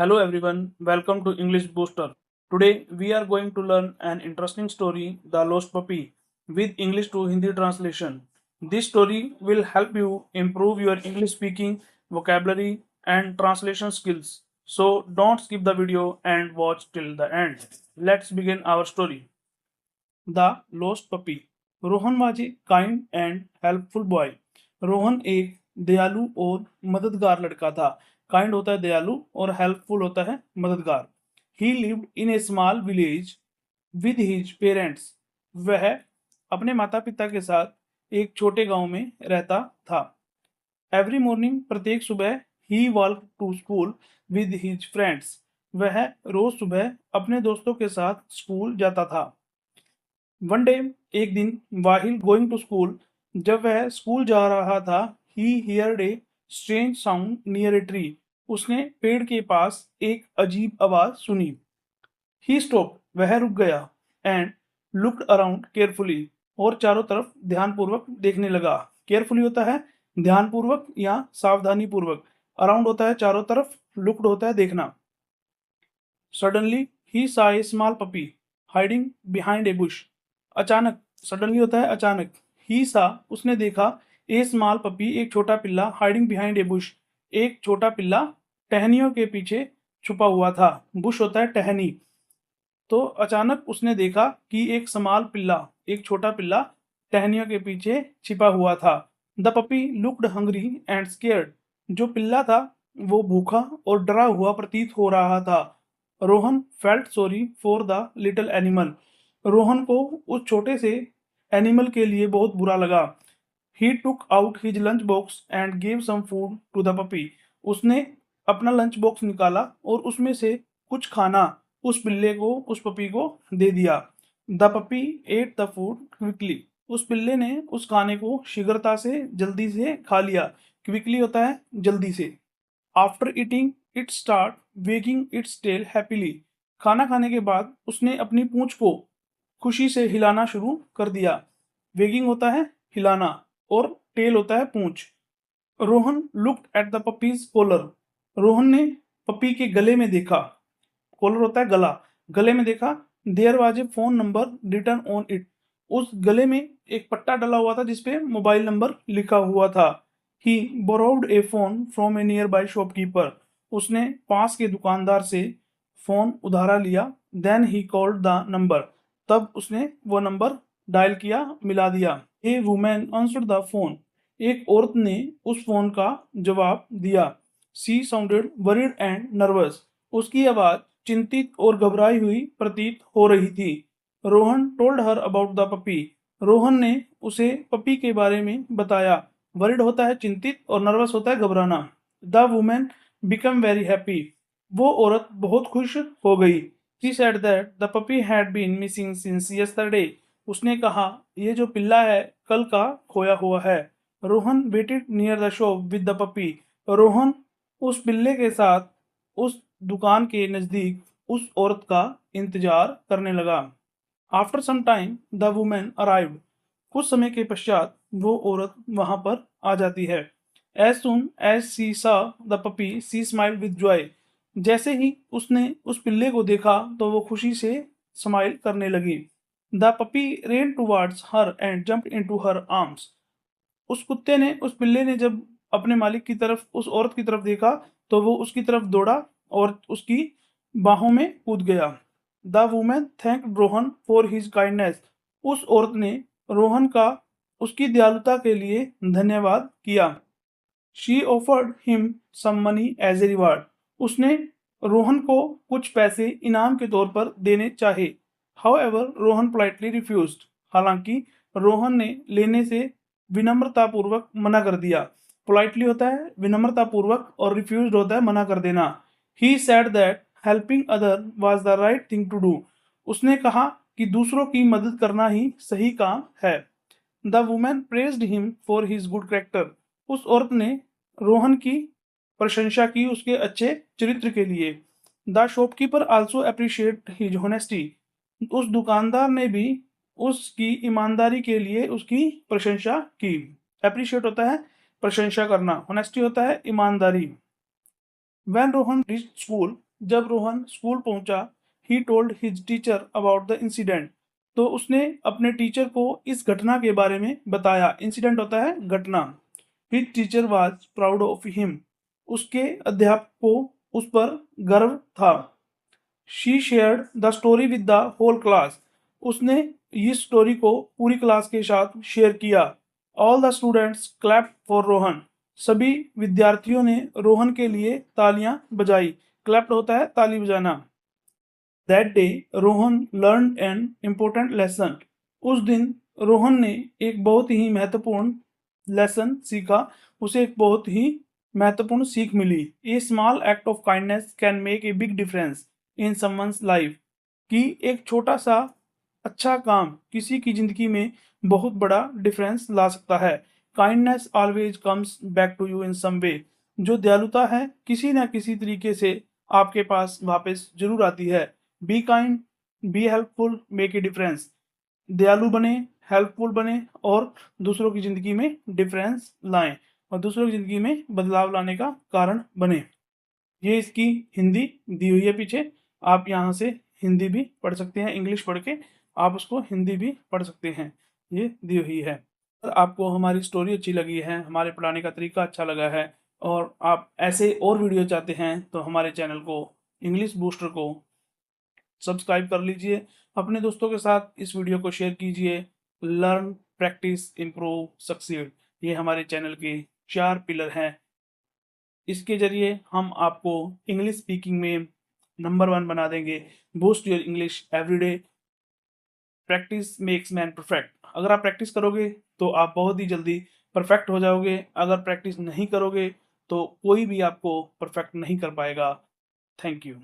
Hello everyone, welcome to English Booster. Today we are going to learn an interesting story, The Lost Puppy, with English to Hindi translation. This story will help you improve your English speaking, vocabulary, and translation skills. So don't skip the video and watch till the end. Let's begin our story. The Lost Puppy. Rohan was a kind and helpful boy. Rohan एक दयालु और मददगार लड़का था. Kind होता है दयालु और हेल्पफुल होता है मददगार. ही lived in A small village with his parents. वह अपने माता पिता के साथ एक छोटे गांव में रहता था. एवरी मॉर्निंग प्रत्येक सुबह he walk to school with his friends. वह रोज सुबह अपने दोस्तों के साथ स्कूल जाता था. वन डे एक दिन वाहिल गोइंग टू स्कूल, जब वह स्कूल जा रहा था, he heard a strange sound near a tree. उसने पेड़ के पास एक अजीब आवाज सुनी. He stop. वह रुक गया. And looked around carefully. और चारों तरफ ध्यानपूर्वक देखने लगा. केयरफुली होता है ध्यानपूर्वक या सावधानी पूर्वक. अराउंड होता है चारों तरफ. लुक्ड होता है देखना. Suddenly he saw a small puppy hiding behind a bush. अचानक. सडनली होता है अचानक. ही सा उसने देखा. ए स्मॉल पपी एक छोटा पिल्ला. हाइडिंग बिहाइंड ए बुश एक छोटा पिल्ला टहनियों के पीछे छुपा हुआ था. बुश होता है टहनी. तो अचानक उसने देखा कि एक स्मॉल पिल्ला एक छोटा पिल्ला टहनियों के पीछे छिपा हुआ था. The puppy looked hungry and scared. जो पिल्ला था वो भूखा और डरा हुआ प्रतीत हो रहा था. Rohan felt sorry for the little animal. Rohan को उस छोटे से एनिमल के लिए बहुत बुरा लगा. He took out his lunch box and gave some food to the puppy. उसने अपना लंच बॉक्स निकाला और उसमें से कुछ खाना उस पपी को दे दिया. The puppy at the food quickly. उस पिल्ले ने उस खाने को शीघ्रता से जल्दी से खा लिया. क्विकली होता है जल्दी से. After eating it start wagging its tail happily. खाना खाने के बाद उसने अपनी पूंछ को खुशी से हिलाना शुरू कर दिया. वेगिंग होता है हिलाना और टेल होता है पूंछ. Rohan looked at the puppy's collar. Rohan ने पपी के गले में देखा. कॉलर होता है गला. गले में देखा. There was a phone number written on it. उस गले में एक पट्टा डला हुआ था जिसपे मोबाइल नंबर लिखा हुआ था. He borrowed a phone from a nearby shopkeeper. उसने पास के दुकानदार से फोन उधारा लिया. Then he called the number. तब उसने वो नंबर डायल किया, मिला दिया. A woman answered the phone. एक औरत ने उस फोन का जवाब दिया. She sounded worried and nervous. उसकी आवाज चिंतित और घबराई हुई प्रतीत हो रही थी. Rohan told her about the puppy. Rohan ने उसे पपी के बारे में बताया. वरीड होता है चिंतित और नर्वस होता है घबराना. The women become very happy. वो औरत बहुत खुश हो गई. She said that the puppy had been missing since yesterday. उसने कहा ये जो पिल्ला है कल का खोया हुआ है. Rohan waited near the shop with the puppy. Rohan उस पिल्ले के साथ उस दुकान के नजदीक उस औरत का इंतजार करने लगा. After some time, the woman arrived. कुछ समय के पश्चात वो औरत वहां पर आ जाती है. As soon as she saw the puppy, she smiled with joy. जैसे ही उसने उस पिल्ले को देखा तो वो खुशी से स्माइल करने लगी. The puppy rain towards her and jumped into her arms. उस पिल्ले ने जब अपने मालिक की तरफ उस औरत की तरफ देखा तो वो उसकी तरफ दौड़ा और उसकी बाहों में कूद गया. The women thanked Rohan for his kindness. उस औरत ने रोहन का उसकी दयालुता के लिए धन्यवाद किया. She offered him some money as a reward. उसने रोहन को कुछ पैसे इनाम के तौर पर देने चाहे. However Rohan politely refused. हालांकि रोहन ने लेने से विनम्रतापूर्वक मना कर दिया. पोलाइटली होता है विनम्रतापूर्वक और रिफ्यूज्ड होता है मना कर देना. He said that helping other was the right thing to do. उसने कहा कि दूसरों की मदद करना ही सही काम है. The women praised him for his good character. उस औरत ने रोहन की प्रशंसा की उसके अच्छे चरित्र के लिए. The shopkeeper also appreciate his honesty. उस दुकानदार ने भी उसकी ईमानदारी के लिए उसकी प्रशंसा की. अप्रिशिएट होता है प्रशंसा करना. होनेस्टी होता है ईमानदारी. When Rohan reached school, जब रोहन स्कूल पहुंचा, he told his teacher about the incident. तो उसने अपने टीचर को इस घटना के बारे में बताया। इंसिडेंट होता है घटना। His teacher was proud of him. उसके अध्यापक को उस पर गर्व था। She shared the story with the whole class. उसने इस स्टोरी को पूरी क्लास के साथ शेयर किया। All the students clap for Rohan. सभी विद्यार्थियों ने रोहन के लिए तालियां बजाई। क्लैप्ड होता है ताली बजाना। That day Rohan learn an important lesson. उस दिन रोहन ने एक बहुत ही महत्वपूर्ण लेसन सीखा। उसे एक बहुत ही महत्वपूर्ण सीख मिली। A small act of kindness can make a big difference in someone's life. कि एक छोटा सा अच्छा काम किसी की जिंदगी में बहुत बड़ा डिफरेंस ला सकता है। Kindness always comes back to you in some way. जो दयालुता है किसी ना किसी तरीके से आपके पास वापस जरूर आती है। Be kind, be helpful, make a difference. दयालु बने, हेल्पफुल बने और दूसरों की जिंदगी में डिफरेंस लाएं और दूसरों की जिंदगी में बदलाव लाने का कारण बने। ये इसकी हिंदी दी हुई है पीछे। आप यहाँ से हिंदी भी पढ़ सकते हैं। इंग्लिश पढ़ के आप उसको हिंदी भी पढ़ सकते हैं। ये दी हुई है। अगर आपको हमारी स्टोरी अच्छी लगी है, हमारे पढ़ाने का तरीका अच्छा लगा है और आप ऐसे और वीडियो चाहते हैं तो हमारे चैनल को, इंग्लिश बूस्टर को सब्सक्राइब कर लीजिए। अपने दोस्तों के साथ इस वीडियो को शेयर कीजिए। लर्न, प्रैक्टिस, इम्प्रूव, सक्सीड, ये हमारे चैनल के 4 पिलर हैं। इसके जरिए हम आपको इंग्लिश स्पीकिंग में नंबर 1 बना देंगे। Boost your English everyday. Practice makes man perfect. अगर आप प्रैक्टिस करोगे तो आप बहुत ही जल्दी परफेक्ट हो जाओगे। अगर प्रैक्टिस नहीं करोगे तो कोई भी आपको परफेक्ट नहीं कर पाएगा। Thank you.